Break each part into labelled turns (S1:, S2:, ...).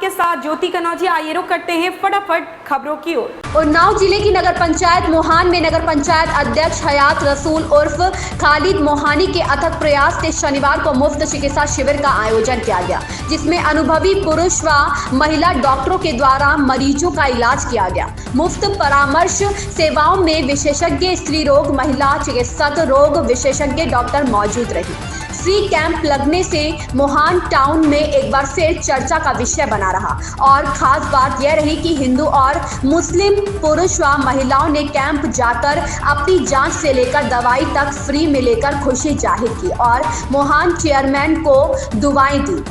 S1: के साथ ज्योति कनौजी। आइए रुक करते हैं फटाफट खबरों की ओर।
S2: उन्नाव जिले की नगर पंचायत मोहान में नगर पंचायत अध्यक्ष हयात रसूल उर्फ खालिद मोहानी के अथक प्रयास से शनिवार को मुफ्त चिकित्सा शिविर का आयोजन किया गया, जिसमें अनुभवी पुरुष व महिला डॉक्टरों के द्वारा मरीजों का इलाज किया गया। मुफ्त परामर्श सेवाओं में विशेषज्ञ स्त्री रोग, महिला चिकित्सक, रोग विशेषज्ञ डॉक्टर मौजूद रही। फ्री कैंप लगने से मोहान टाउन में एक बार फिर चर्चा का विषय बना रहा और खास बात यह रही कि हिंदू और मुस्लिम पुरुष व महिलाओं ने कैंप जाकर अपनी जांच से लेकर दवाई तक फ्री में लेकर खुशी जाहिर की और मोहान चेयरमैन को दुआएं दी।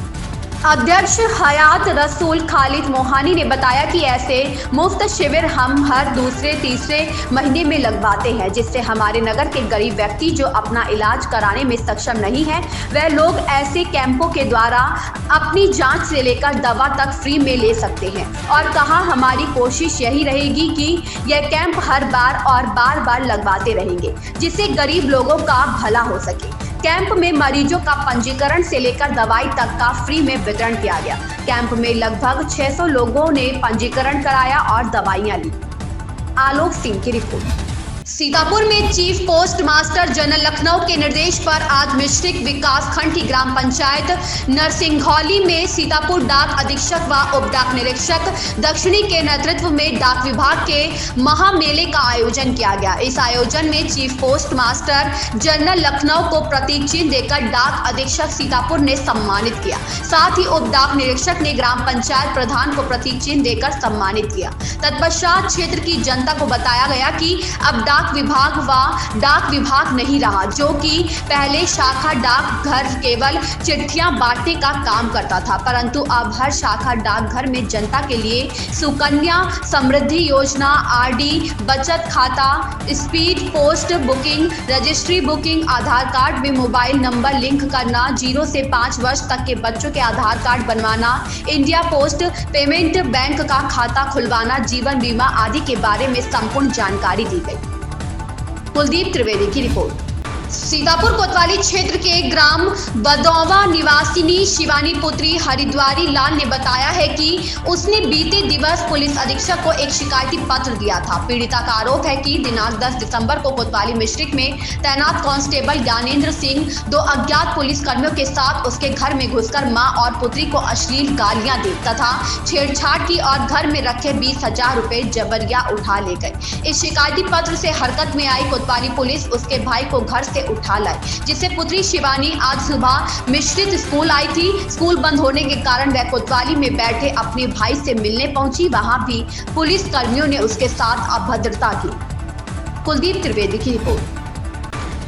S2: अध्यक्ष हयात रसूल खालिद मोहानी ने बताया कि ऐसे मुफ्त शिविर हम हर दूसरे तीसरे महीने में लगवाते हैं, जिससे हमारे नगर के गरीब व्यक्ति जो अपना इलाज कराने में सक्षम नहीं है, वह लोग ऐसे कैंपों के द्वारा अपनी जांच से लेकर दवा तक फ्री में ले सकते हैं। और कहा हमारी कोशिश यही रहेगी कि यह कैंप हर बार और बार बार लगवाते रहेंगे, जिससे गरीब लोगों का भला हो सके। कैंप में मरीजों का पंजीकरण से लेकर दवाई तक का फ्री में वितरण किया गया। कैंप में लगभग 600 लोगों ने पंजीकरण कराया और दवाइयां ली। आलोक सिंह की रिपोर्ट। सीतापुर में chief post master general Lucknow के निर्देश पर आज मिश्रिक विकास खंड की ग्राम पंचायत नरसिंघौली में सीतापुर डाक अधीक्षक व उप डाक निरीक्षक दक्षिणी के नेतृत्व में डाक विभाग के महामेले का आयोजन किया गया। इस आयोजन में chief post master general Lucknow को प्रतीक चिन्ह देकर डाक अधीक्षक सीतापुर ने सम्मानित किया। साथ ही उप डाक निरीक्षक ने ग्राम पंचायत प्रधान को प्रतीक चिन्ह देकर सम्मानित किया। तत्पश्चात क्षेत्र की जनता को बताया गया कि अब डाक विभाग व डाक विभाग नहीं रहा, जो कि पहले शाखा डाक घर केवल चिट्ठियां बांटने का काम करता था, परंतु अब हर शाखा डाकघर में जनता के लिए सुकन्या समृद्धि योजना, आरडी, बचत खाता, speed post booking, registry booking, Aadhaar card में मोबाइल नंबर लिंक करना, 0 से 5 वर्ष तक के बच्चों के आधार कार्ड बनवाना, इंडिया पोस्ट पेमेंट बैंक का खाता खुलवाना, जीवन बीमा आदि के बारे में संपूर्ण जानकारी दी गई। कुलदीप त्रिवेदी की रिपोर्ट। सीतापुर कोतवाली क्षेत्र के ग्राम बदौवा निवासिनी शिवानी पुत्री हरिद्वारी लाल ने बताया है कि उसने बीते दिवस पुलिस अधीक्षक को एक शिकायती पत्र दिया था। पीड़िता का आरोप है कि दिनांक 10 दिसंबर को कोतवाली मिश्रिक में तैनात कांस्टेबल ज्ञानेंद्र सिंह 2 अज्ञात पुलिस कर्मियों के साथ उसके घर में घुसकर मां और पुत्री को अश्लील गालियां दी तथा छेड़छाड़ की और घर में रखे 20,000 रुपए जबरिया उठा ले गए। इस शिकायती पत्र से हरकत में आई कोतवाली पुलिस उसके भाई को घर से उठा लाई, जिससे पुत्री शिवानी आज सुबह मिश्रित स्कूल आई थी। स्कूल बंद होने के कारण वह कोतवाली में बैठे अपने भाई से मिलने पहुंची। वहां भी पुलिस कर्मियों ने उसके साथ अभद्रता की। कुलदीप त्रिवेदी की रिपोर्ट।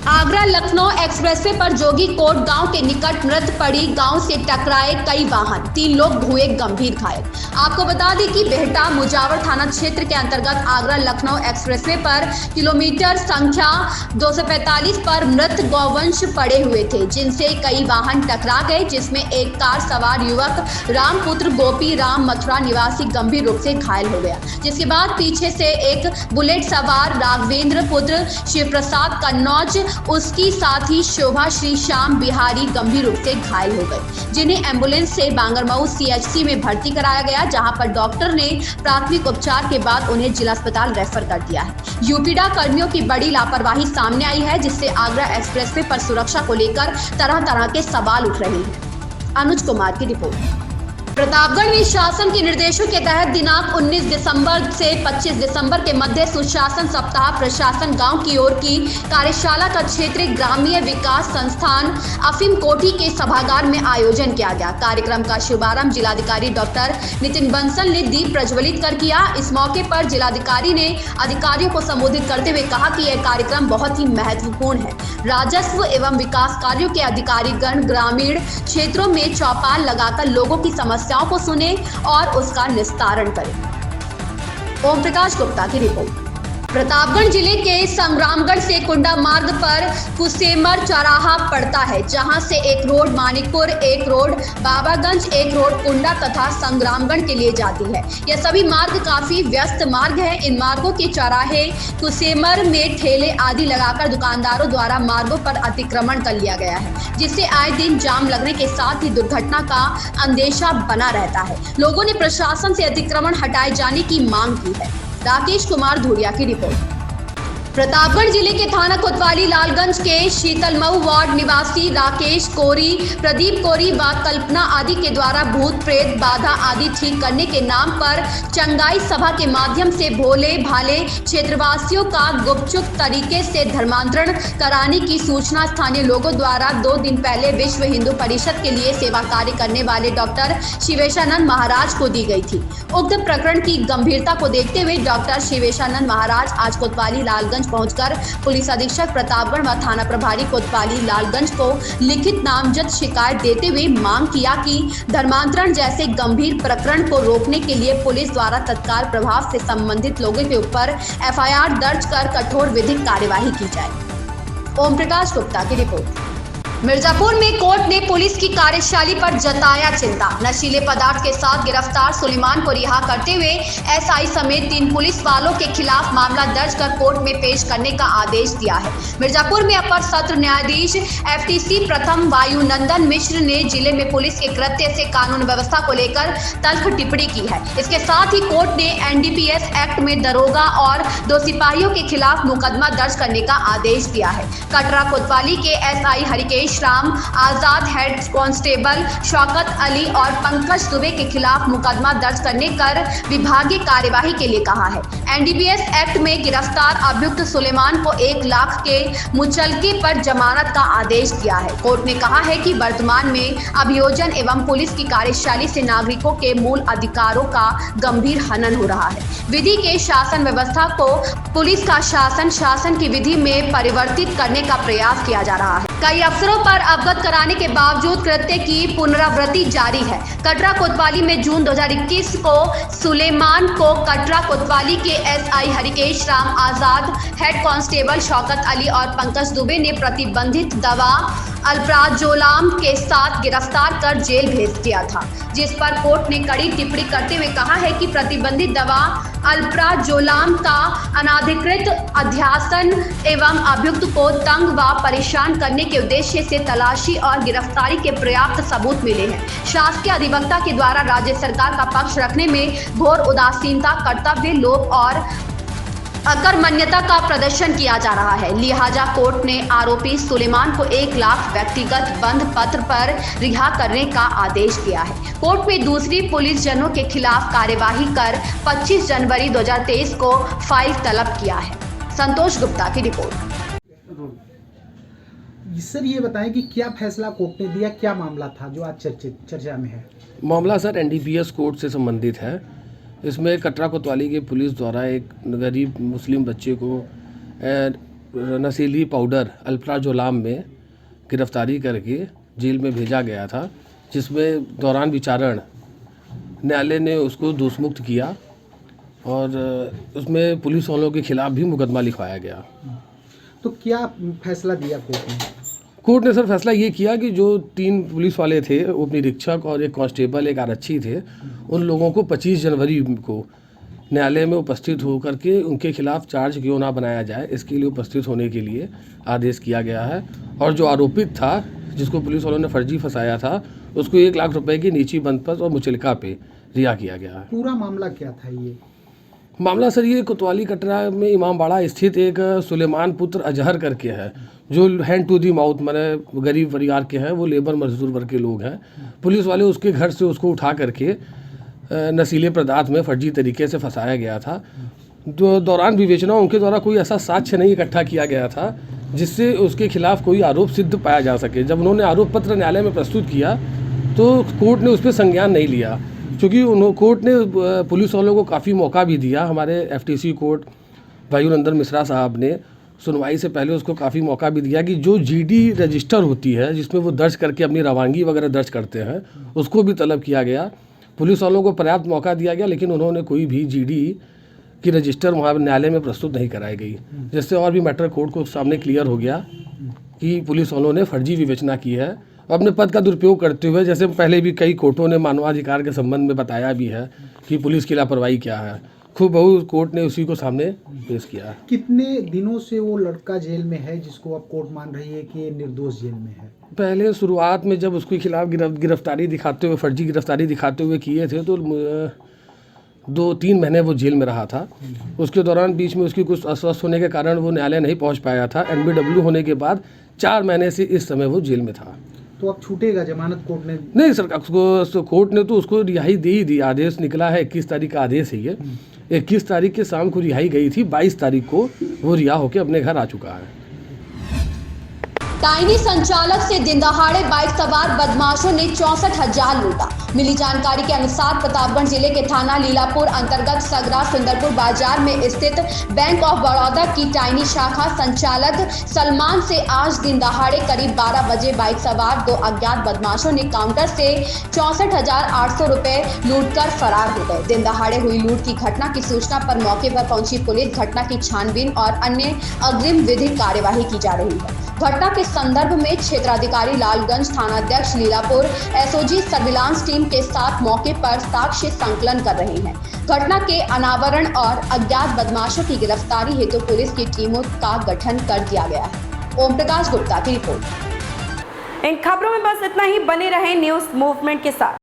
S2: आगरा लखनऊ एक्सप्रेसवे पर जोगी कोट गांव के निकट मृत पड़ी गांव से टकराए कई वाहन, 3 लोग हुए गंभीर घायल। आपको बता दें कि बेहटा मुजावर थाना क्षेत्र के अंतर्गत आगरा लखनऊ एक्सप्रेसवे पर किलोमीटर संख्या 245 पर मृत गौवंश पड़े हुए थे, जिनसे कई वाहन टकरा गए, जिसमें एक कार सवार युवक रामपुत्र गोपी राम मथुरा निवासी गंभीर रूप से घायल हो गया, जिसके बाद पीछे से एक बुलेट सवार राघवेंद्र पुत्र शिव प्रसाद कन्नौज, उसकी साथी शोभा श्री श्याम बिहारी गंभीर रूप से घायल हो गए, जिन्हें एम्बुलेंस से बांगरमऊ CHC में भर्ती कराया गया, जहां पर डॉक्टर ने प्राथमिक उपचार के बाद उन्हें जिला अस्पताल रेफर कर दिया है। यूपीडा कर्मियों की बड़ी लापरवाही सामने आई है, जिससे आगरा एक्सप्रेसवे पर सुरक्षा को लेकर तरह तरह के सवाल उठ रहे हैं। अनुज कुमार की रिपोर्ट। प्रतापगढ़ में शासन के निर्देशों के तहत दिनांक 19 दिसंबर से 25 दिसंबर के मध्य सुशासन सप्ताह प्रशासन गांव की ओर की कार्यशाला का क्षेत्रीय ग्रामीण विकास संस्थान अफीम कोठी के सभागार में आयोजन किया गया। कार्यक्रम का शुभारंभ जिलाधिकारी डॉक्टर नितिन बंसल ने दीप प्रज्वलित कर किया। इस मौके पर जिलाधिकारी ने अधिकारियों को संबोधित करते हुए कहा कि यह कार्यक्रम बहुत ही महत्वपूर्ण है। राजस्व एवं विकास कार्यों के अधिकारीगण ग्रामीण क्षेत्रों में चौपाल लगाकर लोगों की समस्याओं को सुने और उसका निस्तारण करें। ओम प्रकाश गुप्ता की रिपोर्ट। प्रतापगढ़ जिले के संग्रामगढ़ से कुंडा मार्ग पर कुसेमर चौराहा पड़ता है, जहां से एक रोड मानिकपुर, एक रोड बाबागंज, एक रोड कुंडा तथा संग्रामगढ़ के लिए जाती है। यह सभी मार्ग काफी व्यस्त मार्ग है। इन मार्गों के चौराहे कुसेमर में ठेले आदि लगाकर दुकानदारों द्वारा मार्गों पर अतिक्रमण कर लिया गया है, जिससे आए दिन जाम लगने के साथ ही दुर्घटना का अंदेशा बना रहता है। लोगों ने प्रशासन से अतिक्रमण हटाए जाने की मांग की है। राकेश कुमार धूरिया की रिपोर्ट। प्रतापगढ़ जिले के थाना कोतवाली लालगंज के शीतलमऊ वार्ड निवासी राकेश कोरी, प्रदीप कोरी व कल्पना आदि के द्वारा भूत प्रेत बाधा आदि ठीक करने के नाम पर चंगाई सभा के माध्यम से भोले भाले क्षेत्रवासियों का गुपचुप तरीके से धर्मांतरण कराने की सूचना स्थानीय लोगों द्वारा 2 दिन पहले विश्व हिंदू परिषद के लिए सेवा कार्य करने वाले डॉक्टर शिवेशानंद महाराज को दी गई थी। उक्त प्रकरण की गंभीरता को देखते हुए डॉक्टर शिवेशानंद महाराज आज कोतवाली लालगंज पहुंचकर पुलिस अधीक्षक प्रतापगढ़ व थाना प्रभारी कोतवाली लालगंज को लिखित नामजद शिकायत देते हुए मांग किया कि धर्मांतरण जैसे गंभीर प्रकरण को रोकने के लिए पुलिस द्वारा तत्काल प्रभाव से संबंधित लोगों के ऊपर FIR दर्ज कर कठोर विधिक कार्यवाही की जाए। ओम प्रकाश गुप्ता की रिपोर्ट। मिर्जापुर में कोर्ट ने पुलिस की कार्यशैली पर जताया चिंता। नशीले पदार्थ के साथ गिरफ्तार सुलेमान को रिहा करते हुए SI समेत 3 पुलिस वालों के खिलाफ मामला दर्ज कर कोर्ट में पेश करने का आदेश दिया है। मिर्जापुर में अपर सत्र न्यायाधीश FTC प्रथम वायुनंदन मिश्र ने जिले में पुलिस के कृत्य से कानून व्यवस्था को लेकर तल्ख टिप्पणी की है। इसके साथ ही कोर्ट ने NDPS एक्ट में दरोगा और 2 सिपाहियों के खिलाफ मुकदमा दर्ज करने का आदेश दिया है। कटरा कोतवाली के SI हरिकेश राम आजाद, हेड कांस्टेबल शौकत अली और पंकज दुबे के खिलाफ मुकदमा दर्ज करने कर विभागीय कार्यवाही के लिए कहा है। NDPS एक्ट में गिरफ्तार अभियुक्त सुलेमान को 1 लाख के मुचलके पर जमानत का आदेश दिया है। कोर्ट ने कहा है कि वर्तमान में अभियोजन एवं पुलिस की कार्यशैली से नागरिकों के मूल अधिकारों का गंभीर हनन हो रहा है। विधि के शासन व्यवस्था को पुलिस का शासन की विधि में परिवर्तित करने का प्रयास किया जा रहा है। कई अफसरों पर अवगत कराने के बावजूद कृत्य की पुनरावृत्ति जारी है। कटरा कोतवाली में जून 2021 को सुलेमान को कटरा कोतवाली के SI हरिकेश राम आजाद, हेड कांस्टेबल शौकत अली और पंकज दुबे ने प्रतिबंधित दवा अल्प्राजोलाम के साथ गिरफ्तार कर जेल भेज दिया था, जिस पर कोर्ट ने कड़ी टिप्पणी करते हुए कहा है कि प्रतिबंधित दवा अल्प्राजोलाम का अनाधिकृत अध्यासन एवं अभियुक्त को तंग व परेशान करने के उद्देश्य से तलाशी और गिरफ्तारी के पर्याप्त सबूत मिले हैं। शासकीय अधिवक्ता के द्वारा राज्य सरकार का पक्ष रखने में घोर उदासीनता, कर्तव्य लोप और अकर्मण्यता का प्रदर्शन किया जा रहा है। लिहाजा कोर्ट ने आरोपी सुलेमान को 1 लाख व्यक्तिगत बंध पत्र पर रिहा करने का आदेश दिया है। कोर्ट में दूसरी पुलिस जनों के खिलाफ कार्यवाही कर 25 जनवरी 2023 को फाइल तलब किया है। संतोष गुप्ता की रिपोर्ट।
S3: सर ये बताएं कि क्या फैसला कोर्ट ने दिया, क्या मामला था जो आज चर्चा में है?
S4: मामला सर NDPS कोर्ट से संबंधित है। इसमें कटरा कोतवाली के पुलिस द्वारा एक गरीब मुस्लिम बच्चे को नशीली पाउडर अल्प्राजोलाम में गिरफ्तारी करके जेल में भेजा गया था, जिसमें दौरान विचारण न्यायालय ने उसको दोषमुक्त किया और उसमें पुलिस वालों के खिलाफ भी मुकदमा लिखवाया गया।
S3: तो क्या फैसला दिया कोर्ट ने?
S4: कोर्ट ने सर फैसला ये किया कि जो 3 पुलिस वाले थे, उप निरीक्षक और एक कांस्टेबल, एक आरक्षी थे, उन लोगों को 25 जनवरी को न्यायालय में उपस्थित होकर के उनके खिलाफ चार्ज क्यों ना बनाया जाए, इसके लिए उपस्थित होने के लिए आदेश किया गया है। और जो आरोपित था, जिसको पुलिस वालों ने फर्जी फंसाया था, उसको 1 लाख रुपए की नीची बंदपत्र और मुचलका पे रिहा किया गया है।
S3: पूरा मामला क्या था? ये
S4: मामला सर ये कोतवाली कटरा में इमामबाड़ा स्थित एक सुलेमान पुत्र अजहर करके है, जो हैंड टू दी माउथ मैंने गरीब परिवार के हैं, वो लेबर मजदूर वर्ग के लोग हैं। पुलिस वाले उसके घर से उसको उठा करके नशीले पदार्थ में फर्जी तरीके से फंसाया गया था। दौरान विवेचना उनके द्वारा कोई ऐसा साक्ष्य नहीं इकट्ठा किया गया था जिससे उसके खिलाफ कोई आरोप सिद्ध पाया जा सके। जब उन्होंने आरोप पत्र न्यायालय में प्रस्तुत किया तो कोर्ट ने उस पर संज्ञान नहीं लिया, क्योंकि कोर्ट ने पुलिस वालों को काफ़ी मौका भी दिया। हमारे FTC कोर्ट वायुनंदन मिश्रा साहब ने सुनवाई से पहले उसको काफ़ी मौका भी दिया कि जो GD रजिस्टर होती है, जिसमें वो दर्ज करके अपनी रवानगी वगैरह दर्ज करते हैं, उसको भी तलब किया गया। पुलिस वालों को पर्याप्त मौका दिया गया, लेकिन उन्होंने कोई भी GD की रजिस्टर वहाँ न्यायालय में प्रस्तुत नहीं कराई गई, जिससे और भी मैटर कोर्ट को सामने क्लियर हो गया कि पुलिस वालों ने फर्जी विवेचना की है और अपने पद का दुरुपयोग करते हुए, जैसे पहले भी कई कोर्टों ने मानवाधिकार के संबंध में बताया भी है कि पुलिस की लापरवाही क्या है, खूब बहु कोर्ट ने उसी को सामने पेश किया है।
S3: कितने दिनों से वो लड़का जेल में है जिसको अब कोर्ट मान रही है कि ये निर्दोष जेल में है?
S4: पहले शुरुआत में जब उसके खिलाफ गिरफ्तारी दिखाते हुए, फर्जी गिरफ्तारी दिखाते हुए किए थे, तो 2-3 महीने वो जेल में रहा था। उसके दौरान बीच में उसकी कुछ अस्वस्थ होने के कारण वो न्यायालय नहीं पहुंच पाया था। NBW होने के बाद 4 महीने से इस समय वो जेल में था।
S3: तो अब छूटेगा? जमानत कोर्ट ने
S4: नहीं सर, कोर्ट ने तो उसको रिहाई दे ही दी। आदेश निकला है, 21 तारीख का आदेश है ये। 21 तारीख के शाम को रिहाई गई थी, 22 तारीख को वो रिहा होकर अपने घर आ चुका है।
S2: टाइनी संचालक से दिन दहाड़े बाइक सवार बदमाशों ने 64,000 लूटा। मिली जानकारी के अनुसार प्रतापगढ़ जिले के थाना लीलापुर अंतर्गत सगरा सुंदरपुर बाजार में स्थित बैंक ऑफ बड़ौदा की टाइनी शाखा संचालक सलमान से आज दिन दहाड़े करीब 12 बजे बाइक सवार 2 अज्ञात बदमाशों ने काउंटर से 64,800 रुपए लूटकर फरार हो गए। दिन दहाड़े हुई लूट की घटना की सूचना पर मौके पर पहुंची पुलिस घटना की छानबीन और अन्य अग्रिम विधिक कार्यवाही की जा रही है। घटना के संदर्भ में क्षेत्राधिकारी लालगंज, थानाध्यक्ष लीलापुर, SOG सर्विलांस टीम के साथ मौके पर साक्ष्य संकलन कर रहे हैं। घटना के अनावरण और अज्ञात बदमाशों की गिरफ्तारी हेतु पुलिस की टीमों का गठन कर दिया गया है। ओम प्रकाश गुप्ता की रिपोर्ट।
S1: इन खबरों में बस इतना ही। बने रहें न्यूज़ मूवमेंट के साथ।